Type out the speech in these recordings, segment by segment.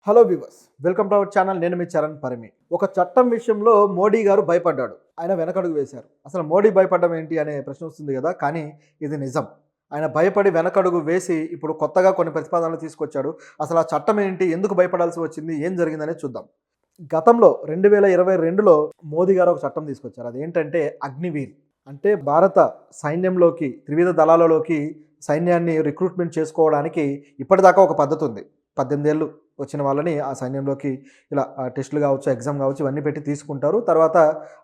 Hello viewers, welcome to our channel. నేను మీ చరణ్ పరిమి. ఒక చట్టం విషయంలో మోడీ గారు భయపడ్డాడు. ఆయన వెనకడుగు వేశారు. అసలు మోడీ భయపడడం ఏంటి అనే ప్రశ్న వస్తుంది కదా, కానీ ఇది నిజం. ఆయన భయపడి వెనకడుగు వేసి ఇప్పుడు కొత్తగా కొన్ని ప్రతిపాదనలు తీసుకొచ్చాడు. అసలు ఆ చట్టం ఏంటి, ఎందుకు భయపడాల్సి వచ్చింది, ఏం జరిగిందనేది చూద్దాం. గతంలో 2022లో మోదీ గారు ఒక చట్టం తీసుకొచ్చారు. అదేంటంటే అగ్నివీర్. అంటే భారత సైన్యంలోకి, త్రివిధ దళాలలోకి సైన్యాన్ని రిక్రూట్మెంట్ చేసుకోవడానికి ఇప్పటిదాకా ఒక పద్ధతి ఉంది. 18 ఏళ్ళు వచ్చిన వాళ్ళని ఆ సైన్యంలోకి ఇలా టెస్టులు కావచ్చు, ఎగ్జామ్ కావచ్చు, ఇవన్నీ పెట్టి తీసుకుంటారు. తర్వాత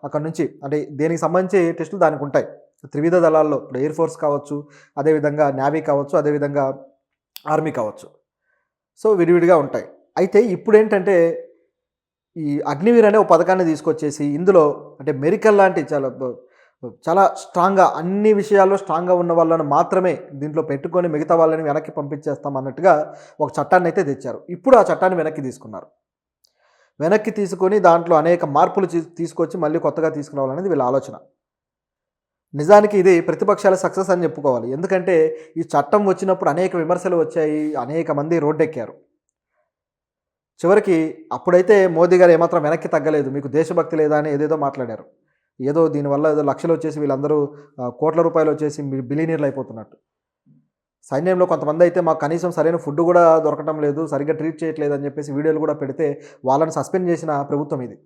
అక్కడ నుంచి అంటే దేనికి సంబంధించి టెస్టులు దానికి ఉంటాయి. త్రివిధ దళాల్లో ఇప్పుడు ఎయిర్ ఫోర్స్ కావచ్చు, అదేవిధంగా నేవీ కావచ్చు, అదేవిధంగా ఆర్మీ కావచ్చు. సో విడివిడిగా ఉంటాయి. అయితే ఇప్పుడు ఏంటంటే ఈ అగ్నివీర్ అనే ఒక పథకాన్ని తీసుకొచ్చేసి ఇందులో అంటే మెడికల్ లాంటి చాలా స్ట్రాంగ్గా అన్ని విషయాల్లో స్ట్రాంగ్గా ఉన్న వాళ్ళని మాత్రమే దీంట్లో పెట్టుకొని మిగతా వాళ్ళని వెనక్కి పంపించేస్తాం అన్నట్టుగా ఒక చట్టాన్ని అయితే తెచ్చారు. ఇప్పుడు ఆ చట్టాన్ని వెనక్కి తీసుకున్నారు. వెనక్కి తీసుకొని దాంట్లో అనేక మార్పులు తీసుకొచ్చి మళ్ళీ కొత్తగా తీసుకురావాలనేది వీళ్ళ ఆలోచన. నిజానికి ఇది ప్రతిపక్షాల సక్సెస్ అని చెప్పుకోవాలి. ఎందుకంటే ఈ చట్టం వచ్చినప్పుడు అనేక విమర్శలు వచ్చాయి, అనేక మంది రోడ్డెక్కారు. చివరికి అప్పుడైతే మోదీ గారు ఏమాత్రం వెనక్కి తగ్గలేదు. మీకు దేశభక్తి లేదా అని ఏదేదో మాట్లాడారు. ఏదో దీనివల్ల ఏదో లక్షలు వచ్చేసి వీళ్ళందరూ కోట్ల రూపాయలు వచ్చేసి బిలియనీర్లు అయిపోతున్నట్టు. సైన్యంలో కొంతమంది అయితే మాకు కనీసం సరైన ఫుడ్ కూడా దొరకటం లేదు, సరిగ్గా ట్రీట్ చేయట్లేదు అని చెప్పేసి వీడియోలు కూడా పెడితే వాళ్ళని సస్పెండ్ చేసిన ప్రభుత్వం ఇది.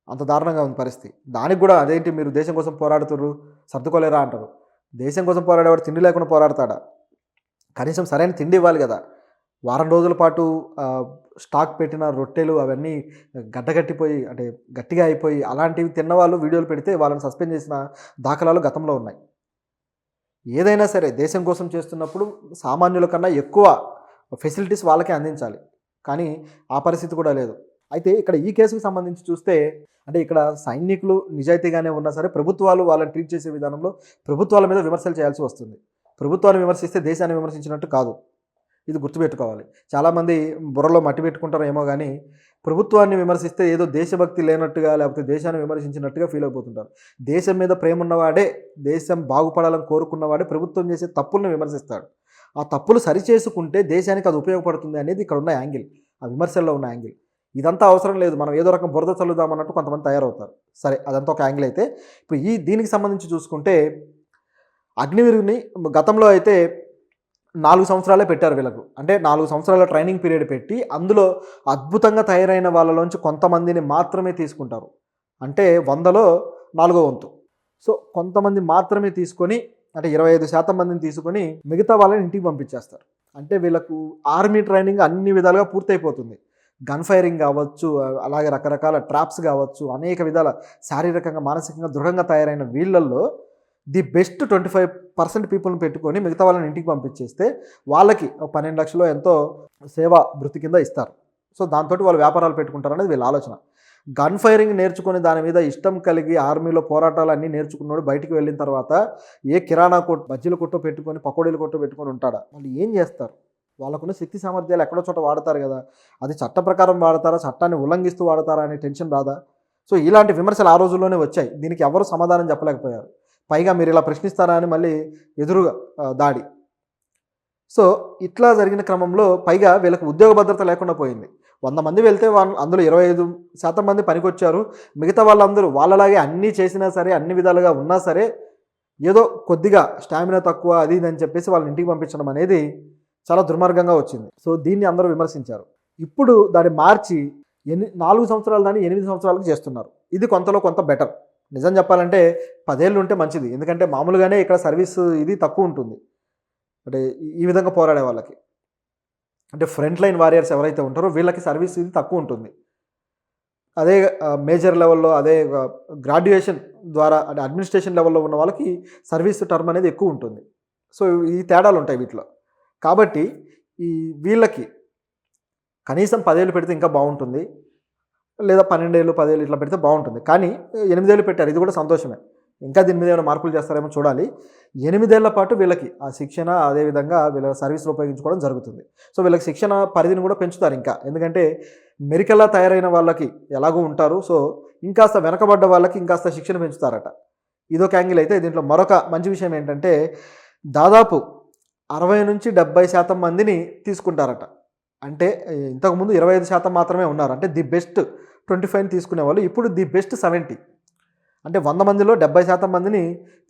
అంత దారుణంగా ఉంది పరిస్థితి. దానికి కూడా అదేంటి మీరు దేశం కోసం పోరాడుతుర్రు, సర్దుకోలేరా అంటారు. దేశం కోసం పోరాడేవాడు తిండి లేకుండా పోరాడతాడా? కనీసం సరైన తిండి ఇవ్వాలి కదా. వారం రోజుల పాటు స్టాక్ పెట్టిన రొట్టెలు అవన్నీ గడ్డగట్టిపోయి అంటే గట్టిగా అయిపోయి అలాంటివి తిన్నవాళ్ళు వీడియోలు పెడితే వాళ్ళని సస్పెండ్ చేసిన దాఖలాలు గతంలో ఉన్నాయి. ఏదైనా సరే దేశం కోసం చేస్తున్నప్పుడు సామాన్యుల కన్నా ఎక్కువ ఫెసిలిటీస్ వాళ్ళకే అందించాలి. కానీ ఆ పరిస్థితి కూడా లేదు. అయితే ఇక్కడ ఈ కేసుకు సంబంధించి చూస్తే అంటే ఇక్కడ సైనికులు నిజాయితీగానే ఉన్నా సరే ప్రభుత్వాలు వాళ్ళని ట్రీట్ చేసే విధానంలో ప్రభుత్వాల మీద విమర్శలు చేయాల్సి వస్తుంది. ప్రభుత్వాన్ని విమర్శిస్తే దేశాన్ని విమర్శించినట్టు కాదు. ఇది గుర్తుపెట్టుకోవాలి. చాలామంది బుర్రలో మట్టి పెట్టుకుంటారో ఏమో కానీ ప్రభుత్వాన్ని విమర్శిస్తే ఏదో దేశభక్తి లేనట్టుగా లేకపోతే దేశాన్ని విమర్శించినట్టుగా ఫీల్ అయిపోతుంటారు. దేశం మీద ప్రేమ ఉన్నవాడే, దేశం బాగుపడాలని కోరుకున్నవాడే ప్రభుత్వం చేసే తప్పులను విమర్శిస్తాడు. ఆ తప్పులు సరిచేసుకుంటే దేశానికి అది ఉపయోగపడుతుంది అనేది ఇక్కడ ఉన్న యాంగిల్, ఆ విమర్శల్లో ఉన్న యాంగిల్. ఇదంతా అవసరం లేదు, మనం ఏదో రకం బురద చల్లుదామన్నట్టు కొంతమంది తయారవుతారు. సరే, అదంతా ఒక యాంగిల్. అయితే ఇప్పుడు దీనికి సంబంధించి చూసుకుంటే అగ్నివీరుని గతంలో అయితే 4 సంవత్సరాలే పెట్టారు వీళ్ళకు. అంటే 4 సంవత్సరాల ట్రైనింగ్ పీరియడ్ పెట్టి అందులో అద్భుతంగా తయారైన వాళ్ళలోంచి కొంతమందిని మాత్రమే తీసుకుంటారు. అంటే 100లో 4వ వంతు. సో కొంతమంది మాత్రమే తీసుకొని అంటే 25% మందిని తీసుకొని మిగతా వాళ్ళని ఇంటికి పంపించేస్తారు. అంటే వీళ్ళకు ఆర్మీ ట్రైనింగ్ అన్ని విధాలుగా పూర్తయిపోతుంది. గన్ ఫైరింగ్ కావచ్చు, అలాగే రకరకాల ట్రాప్స్ కావచ్చు, అనేక విధాల శారీరకంగా మానసికంగా దృఢంగా తయారైన వీళ్ళల్లో ది బెస్ట్ 25% పీపుల్ని పెట్టుకొని మిగతా వాళ్ళని ఇంటికి పంపించేస్తే వాళ్ళకి 12 లక్షలు ఎంతో సేవా భృతి కింద ఇస్తారు. సో దాంతో వాళ్ళు వ్యాపారాలు పెట్టుకుంటారు అనేది వీళ్ళ ఆలోచన. గన్ ఫైరింగ్ నేర్చుకొని దాని మీద ఇష్టం కలిగి ఆర్మీలో పోరాటాలు అన్నీ నేర్చుకున్నాడు బయటికి వెళ్ళిన తర్వాత ఏ కిరాణా కొట్టు, బజ్జీల కొట్టు పెట్టుకొని, పకోడీల కొట్టు పెట్టుకొని ఉంటాడా? వాళ్ళు ఏం చేస్తారు? వాళ్ళకున్న శక్తి సామర్థ్యాలు ఎక్కడో చోట వాడతారు కదా. అది చట్ట ప్రకారం వాడతారా, చట్టాన్ని ఉల్లంఘిస్తూ వాడతారా అనే టెన్షన్ రాదా? సో ఇలాంటి విమర్శలు ఆ రోజుల్లోనే వచ్చాయి. దీనికి ఎవరు సమాధానం చెప్పలేకపోయారు. పైగా మీరు ఇలా ప్రశ్నిస్తారా అని మళ్ళీ ఎదురుగా దాడి. సో ఇట్లా జరిగిన క్రమంలో పైగా వీళ్ళకి ఉద్యోగ భద్రత లేకుండా పోయింది. 100 మంది వెళ్తే అందులో 25% మంది పనికొచ్చారు. మిగతా వాళ్ళందరూ వాళ్ళలాగే అన్నీ చేసినా సరే, అన్ని విధాలుగా ఉన్నా సరే ఏదో కొద్దిగా స్టామినా తక్కువ అది ఇది అని చెప్పేసి వాళ్ళని ఇంటికి పంపించడం అనేది చాలా దుర్మార్గంగా వచ్చింది. సో దీన్ని అందరూ విమర్శించారు. ఇప్పుడు దాన్ని మార్చి 4 సంవత్సరాలు దాన్ని 8 సంవత్సరాలకు చేస్తున్నారు. ఇది కొంతలో కొంత బెటర్. నిజం చెప్పాలంటే 10 ఏళ్ళు ఉంటే మంచిది. ఎందుకంటే మామూలుగానే ఇక్కడ సర్వీస్ ఇది తక్కువ ఉంటుంది. అంటే ఈ విధంగా పోరాడే వాళ్ళకి, అంటే ఫ్రంట్ లైన్ వారియర్స్ ఎవరైతే ఉంటారో వీళ్ళకి సర్వీస్ ఇది తక్కువ ఉంటుంది. అదే మేజర్ లెవెల్లో, అదే గ్రాడ్యుయేషన్ ద్వారా అంటే అడ్మినిస్ట్రేషన్ లెవెల్లో ఉన్న వాళ్ళకి సర్వీస్ టర్మ్ అనేది ఎక్కువ ఉంటుంది. సో ఈ తేడాలు ఉంటాయి వీటిలో. కాబట్టి వీళ్ళకి కనీసం 10 ఏళ్ళు పెడితే ఇంకా బాగుంటుంది, లేదా 12 ఏళ్ళు 10 ఏళ్ళు ఇట్లా పెడితే బాగుంటుంది. కానీ 8 ఏళ్ళు పెట్టారు, ఇది కూడా సంతోషమే. ఇంకా దీని మీద ఏమైనా మార్పులు చేస్తారేమో చూడాలి. 8 ఏళ్ల పాటు వీళ్ళకి ఆ శిక్షణ అదేవిధంగా వీళ్ళ సర్వీస్లో ఉపయోగించుకోవడం జరుగుతుంది. సో వీళ్ళకి శిక్షణ పరిధిని కూడా పెంచుతారు ఇంకా. ఎందుకంటే మెరికల్లా తయారైన వాళ్ళకి ఎలాగో ఉంటారు. సో ఇంకాస్త వెనకబడ్డ వాళ్ళకి ఇంకాస్త శిక్షణ పెంచుతారట. ఇదొక యాంగిల్. అయితే దీంట్లో మరొక మంచి విషయం ఏంటంటే దాదాపు 60 నుంచి 70% మందిని తీసుకుంటారట. అంటే ఇంతకుముందు 25% మాత్రమే ఉన్నారు. అంటే ది బెస్ట్ 25 తీసుకునేవాళ్ళు. ఇప్పుడు ది బెస్ట్ 70. అంటే 100 మందిలో 70% మందిని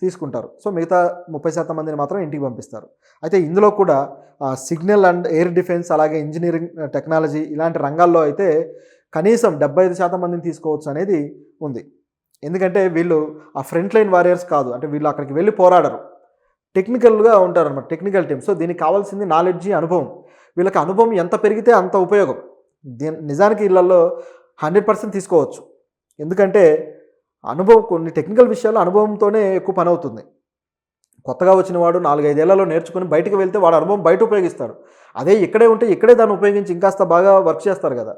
తీసుకుంటారు. సో మిగతా 30% మందిని మాత్రం ఇంటికి పంపిస్తారు. అయితే ఇందులో కూడా సిగ్నల్ అండ్ ఎయిర్ డిఫెన్స్, అలాగే ఇంజినీరింగ్ టెక్నాలజీ ఇలాంటి రంగాల్లో అయితే కనీసం 75% మందిని తీసుకోవచ్చు అనేది ఉంది. ఎందుకంటే వీళ్ళు ఆ ఫ్రంట్ లైన్ వారియర్స్ కాదు. అంటే వీళ్ళు అక్కడికి వెళ్ళి పోరాడరు. టెక్నికల్గా ఉంటారనమాట, టెక్నికల్ టీమ్. సో దీనికి కావాల్సింది నాలెడ్జి, అనుభవం. వీళ్ళకి అనుభవం ఎంత పెరిగితే అంత ఉపయోగం. నిజానికి వీళ్ళల్లో 100% తీసుకోవచ్చు. ఎందుకంటే అనుభవం, కొన్ని టెక్నికల్ విషయాల్లో అనుభవంతోనే ఎక్కువ పని అవుతుంది. కొత్తగా వచ్చిన వాడు 4-5 ఏళ్లలో నేర్చుకుని బయటకు వెళ్తే వాడు అనుభవం బయట ఉపయోగిస్తాడు. అదే ఇక్కడే ఉంటే ఇక్కడే దాన్ని ఉపయోగించి ఇంకాస్త బాగా వర్క్ చేస్తారు కదా.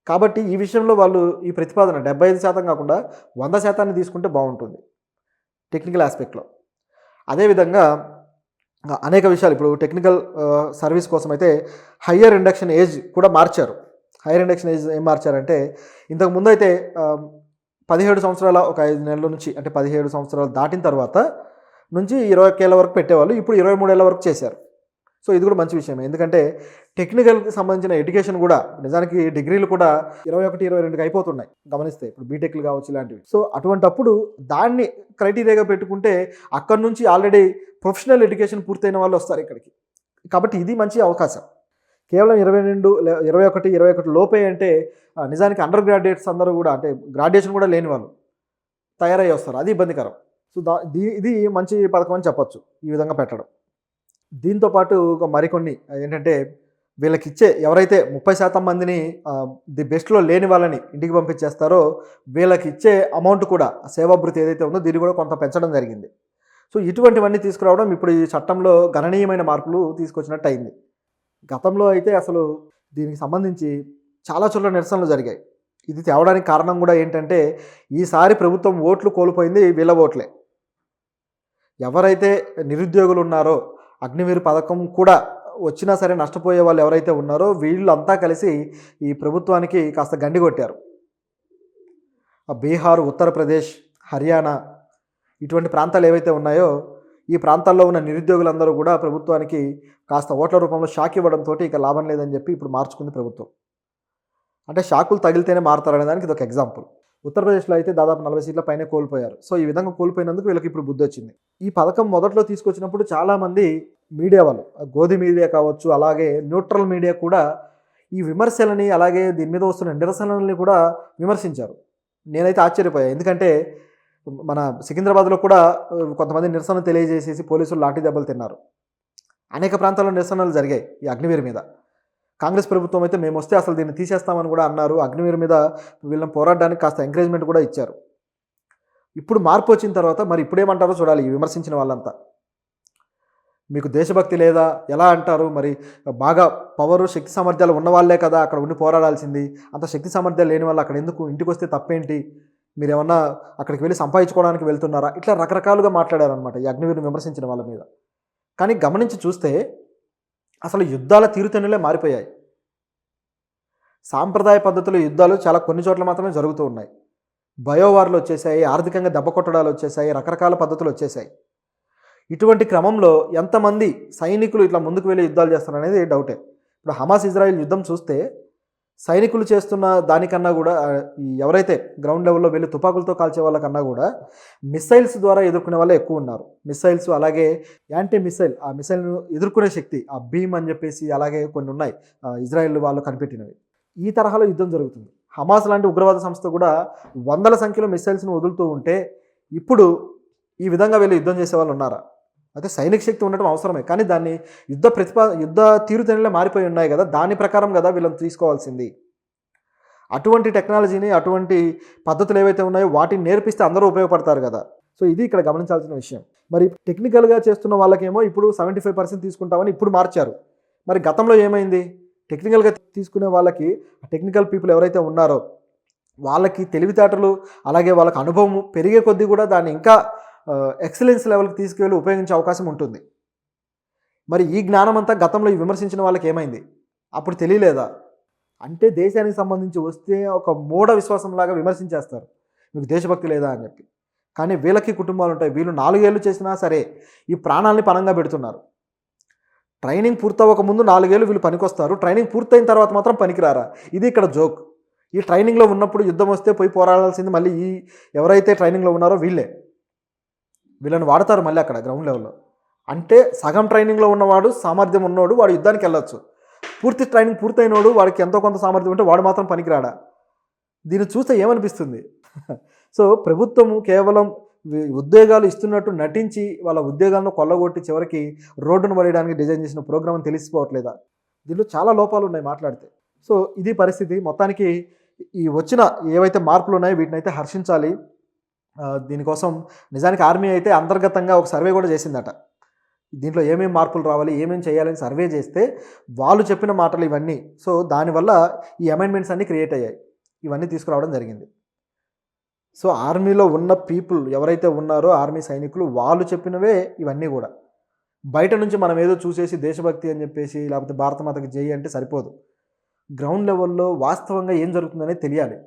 కాబట్టి ఈ విషయంలో వాళ్ళు ఈ ప్రతిపాదన 75% కాకుండా 100% తీసుకుంటే బాగుంటుంది టెక్నికల్ ఆస్పెక్ట్లో. అదేవిధంగా అనేక విషయాలు ఇప్పుడు టెక్నికల్ సర్వీస్ కోసం అయితే హయ్యర్ ఇండక్షన్ ఏజ్ కూడా మార్చారు. హయ్యర్ ఇండక్షన్ ఏజ్ ఏం మార్చారంటే, ఇంతకుముందు అయితే 17 సంవత్సరాల ఒక 5 నెలల నుంచి, అంటే 17 సంవత్సరాలు దాటిన తర్వాత నుంచి 21 ఏళ్ళ వరకు పెట్టేవాళ్ళు. ఇప్పుడు 23 ఏళ్ళ వరకు చేశారు. సో ఇది కూడా మంచి విషయమే. ఎందుకంటే టెక్నికల్కి సంబంధించిన ఎడ్యుకేషన్ కూడా నిజానికి డిగ్రీలు కూడా 21-22కి అయిపోతున్నాయి గమనిస్తే, ఇప్పుడు బీటెక్లు కావచ్చు ఇలాంటివి. సో అటువంటప్పుడు దాన్ని క్రైటీరియాగా పెట్టుకుంటే అక్కడి నుంచి ఆల్రెడీ ప్రొఫెషనల్ ఎడ్యుకేషన్ పూర్తయిన వాళ్ళు వస్తారు ఇక్కడికి. కాబట్టి ఇది మంచి అవకాశం. కేవలం 21 లోపే అంటే నిజానికి అండర్ గ్రాడ్యుయేట్స్ అందరూ కూడా, అంటే గ్రాడ్యుయేషన్ కూడా లేని వాళ్ళు తయారయ్యి వస్తారు. అది ఇబ్బందికరం. సో ఇది మంచి పథకం అని చెప్పొచ్చు ఈ విధంగా పెట్టడం. దీంతోపాటు మరికొన్ని ఏంటంటే, వీళ్ళకిచ్చే ఎవరైతే 30% మందిని ది బెస్ట్లో లేని వాళ్ళని ఇంటికి పంపించేస్తారో వీళ్ళకి ఇచ్చే అమౌంట్ కూడా, సేవాభృతి ఏదైతే ఉందో దీన్ని కూడా కొంత పెంచడం జరిగింది. సో ఇటువంటివన్నీ తీసుకురావడం ఇప్పుడు ఈ చట్టంలో గణనీయమైన మార్పులు తీసుకొచ్చినట్టు అయింది. గతంలో అయితే అసలు దీనికి సంబంధించి చాలా చోట్ల నిరసనలు జరిగాయి. ఇది తేవడానికి కారణం కూడా ఏంటంటే, ఈసారి ప్రభుత్వం ఓట్లు కోల్పోయింది వీళ్ళ ఓట్లే. ఎవరైతే నిరుద్యోగులు ఉన్నారో, అగ్నివీర్ పథకం కూడా వచ్చినా సరే నష్టపోయే వాళ్ళు ఎవరైతే ఉన్నారో వీళ్ళంతా కలిసి ఈ ప్రభుత్వానికి కాస్త గండి కొట్టారు. బీహార్, ఉత్తరప్రదేశ్, హర్యానా ఇటువంటి ప్రాంతాలు ఏవైతే ఉన్నాయో ఈ ప్రాంతాల్లో ఉన్న నిరుద్యోగులందరూ కూడా ప్రభుత్వానికి కాస్త ఓట్ల రూపంలో షాక్ ఇవ్వడంతో ఇక లాభం లేదని చెప్పి ఇప్పుడు మార్చుకుంది ప్రభుత్వం. అంటే షాకులు తగిలితేనే మారుతారనే దానికి ఇది ఒక ఎగ్జాంపుల్. ఉత్తరప్రదేశ్లో అయితే దాదాపు 40 సీట్ల పైనే కోల్పోయారు. సో ఈ విధంగా కోల్పోయినందుకు వీళ్ళకి ఇప్పుడు బుద్ధి వచ్చింది. ఈ పథకం మొదట్లో తీసుకొచ్చినప్పుడు చాలామంది మీడియా వాళ్ళు, గోధి మీడియా కావచ్చు, అలాగే న్యూట్రల్ మీడియా కూడా ఈ విమర్శలని, అలాగే దీని మీద వస్తున్న నిరసనలని కూడా విమర్శించారు. నేనైతే ఆశ్చర్యపోయాను. ఎందుకంటే మన సికింద్రాబాద్లో కూడా కొంతమంది నిరసన తెలియజేసేసి పోలీసులు లాఠీ దెబ్బలు తిన్నారు. అనేక ప్రాంతాల్లో నిరసనలు జరిగాయి ఈ అగ్నివీర్ మీద. కాంగ్రెస్ ప్రభుత్వం అయితే మేము వస్తే అసలు దీన్ని తీసేస్తామని కూడా అన్నారు. అగ్నివీర్ మీద వీళ్ళని పోరాడడానికి కాస్త ఎంకరేజ్మెంట్ కూడా ఇచ్చారు. ఇప్పుడు మార్పు వచ్చిన తర్వాత మరి ఇప్పుడేమంటారో చూడాలి ఈ విమర్శించిన వాళ్ళంతా. మీకు దేశభక్తి లేదా ఎలా అంటారు? మరి బాగా పవరు, శక్తి సామర్థ్యాలు ఉన్న వాళ్ళే కదా అక్కడ ఉండి పోరాడాల్సింది. అంత శక్తి సామర్థ్యాలు లేని వాళ్ళు అక్కడ ఎందుకు? ఇంటికి వస్తే తప్పేంటి? మీరేమన్నా అక్కడికి వెళ్ళి సంపాదించుకోవడానికి వెళ్తున్నారా? ఇట్లా రకరకాలుగా మాట్లాడారనమాట ఈ అగ్నివీర్ని విమర్శించిన వాళ్ళ మీద. కానీ గమనించి చూస్తే అసలు యుద్ధాల తీరుతెన్నులే మారిపోయాయి. సాంప్రదాయ పద్ధతుల యుద్ధాలు చాలా కొన్ని చోట్ల మాత్రమే జరుగుతూ ఉన్నాయి. బయోవార్లు వచ్చేసాయి, ఆర్థికంగా దెబ్బ కొట్టడాలు వచ్చేసాయి, రకరకాల పద్ధతులు వచ్చేసాయి. ఇటువంటి క్రమంలో ఎంతమంది సైనికులు ఇట్లా ముందుకు వెళ్ళి యుద్ధాలు చేస్తారనేది డౌటే. ఇప్పుడు హమాస్ ఇజ్రాయిల్ యుద్ధం చూస్తే సైనికులు చేస్తున్న దానికన్నా కూడా, ఎవరైతే గ్రౌండ్ లెవెల్లో వెళ్ళి తుపాకులతో కాల్చే వాళ్ళకన్నా కూడా మిసైల్స్ ద్వారా ఎదుర్కొనే వాళ్ళే ఎక్కువ ఉన్నారు. మిసైల్స్, అలాగే యాంటీ మిసైల్, ఆ మిసైల్ను ఎదుర్కొనే శక్తి, ఆ భీమ్ అని చెప్పేసి అలాగే కొన్ని ఉన్నాయి ఇజ్రాయిల్ వాళ్ళు కనిపెట్టినవి. ఈ తరహాలో యుద్ధం జరుగుతుంది. హమాస్ లాంటి ఉగ్రవాద సంస్థ కూడా వందల సంఖ్యలో మిసైల్స్ను వదులుతూ ఉంటే ఇప్పుడు ఈ విధంగా వెళ్ళి యుద్ధం చేసే వాళ్ళు ఉన్నారా? అయితే సైనిక శక్తి ఉండటం అవసరమే, కానీ దాన్ని యుద్ధ తీరుతెన్నులే మారిపోయి ఉన్నాయి కదా, దాని ప్రకారం కదా వీళ్ళని తీసుకోవాల్సింది. అటువంటి టెక్నాలజీని, అటువంటి పద్ధతులు ఏవైతే ఉన్నాయో వాటిని నేర్పిస్తే అందరూ ఉపయోగపడతారు కదా. సో ఇది ఇక్కడ గమనించాల్సిన విషయం. మరి టెక్నికల్గా చేస్తున్న వాళ్ళకేమో ఇప్పుడు 75% తీసుకుంటామని ఇప్పుడు మార్చారు. మరి గతంలో ఏమైంది? టెక్నికల్గా తీసుకునే వాళ్ళకి, టెక్నికల్ పీపుల్ ఎవరైతే ఉన్నారో వాళ్ళకి తెలివితేటలు, అలాగే వాళ్ళకి అనుభవం పెరిగే కొద్దీ కూడా దాన్ని ఇంకా ఎక్సలెన్స్ లెవెల్కి తీసుకువెళ్ళి ఉపయోగించే అవకాశం ఉంటుంది. మరి ఈ జ్ఞానం అంతా గతంలో విమర్శించిన వాళ్ళకి ఏమైంది? అప్పుడు తెలియలేదా? అంటే దేశానికి సంబంధించి వస్తే ఒక మూఢ విశ్వాసంలాగా విమర్శించేస్తారు, మీకు దేశభక్తి లేదా అని చెప్పి. కానీ వీళ్ళకి కుటుంబాలు ఉంటాయి. వీళ్ళు 4 ఏళ్ళు చేసినా సరే ఈ ప్రాణాలని పణంగా పెడుతున్నారు. ట్రైనింగ్ పూర్తవ్వక ముందు 4 ఏళ్ళు వీళ్ళు పనికొస్తారు. ట్రైనింగ్ పూర్తయిన తర్వాత మాత్రం పనికిరారా? ఇది ఇక్కడ జోక్. ఈ ట్రైనింగ్‌లో ఉన్నప్పుడు యుద్ధం వస్తే పోయి పోరాడాల్సింది మళ్ళీ ఎవరైతే ట్రైనింగ్‌లో ఉన్నారో వీళ్ళే. వీళ్ళని వాడతారు మళ్ళీ అక్కడ గ్రౌండ్ లెవెల్‌లో. అంటే సగం ట్రైనింగ్‌లో ఉన్నవాడు, సామర్థ్యం ఉన్నోడు వాడు యుద్ధానికెళ్ళొచ్చు. పూర్తి ట్రైనింగ్ పూర్తయినోడు వాడికి ఎంతో కొంత సామర్థ్యం ఉంటే వాడు మాత్రం పనికిరాడా? దీన్ని చూస్తే ఏమనిపిస్తుంది? సో, ప్రభుత్వము కేవలం ఉద్యోగాలు ఇస్తున్నట్టు నటించి వాళ్ళ ఉద్యోగాలను కొల్లగొట్టి చివరికి రోడ్డున పడేయడానికి డిజైన్ చేసిన ప్రోగ్రామ్ అని తెలిసిపోవట్లేదా? దీంట్లో చాలా లోపాలున్నాయి మాట్లాడితే. సో, ఇది పరిస్థితి. మొత్తానికి ఈ వచ్చిన ఏవైతే మార్పులున్నాయో వీటినైతే హర్షించాలి. దీనికోసం నిజానికి ఆర్మీ అయితే అంతర్గతంగా ఒక సర్వే కూడా చేసిందట. దీంట్లో ఏమేం మార్పులు రావాలి, ఏమేం చేయాలని సర్వే చేస్తే వాళ్ళు చెప్పిన మాటలు ఇవన్నీ. సో, దానివల్ల ఈ అమెండ్మెంట్స్ అన్నీ క్రియేట్ అయ్యాయి. ఇవన్నీ తీసుకురావడం జరిగింది. సో, ఆర్మీలో ఉన్న పీపుల్ ఎవరైతే ఉన్నారో ఆర్మీ సైనికులు వాళ్ళు చెప్పినవే ఇవన్నీ కూడా. బయట నుంచి మనం ఏదో చూసేసి దేశభక్తి అని చెప్పేసి లేకపోతే భారతమాతకి జై అంటే సరిపోదు. గ్రౌండ్ లెవెల్‌లో వాస్తవంగా ఏం జరుగుతుందనేది తెలియాలి.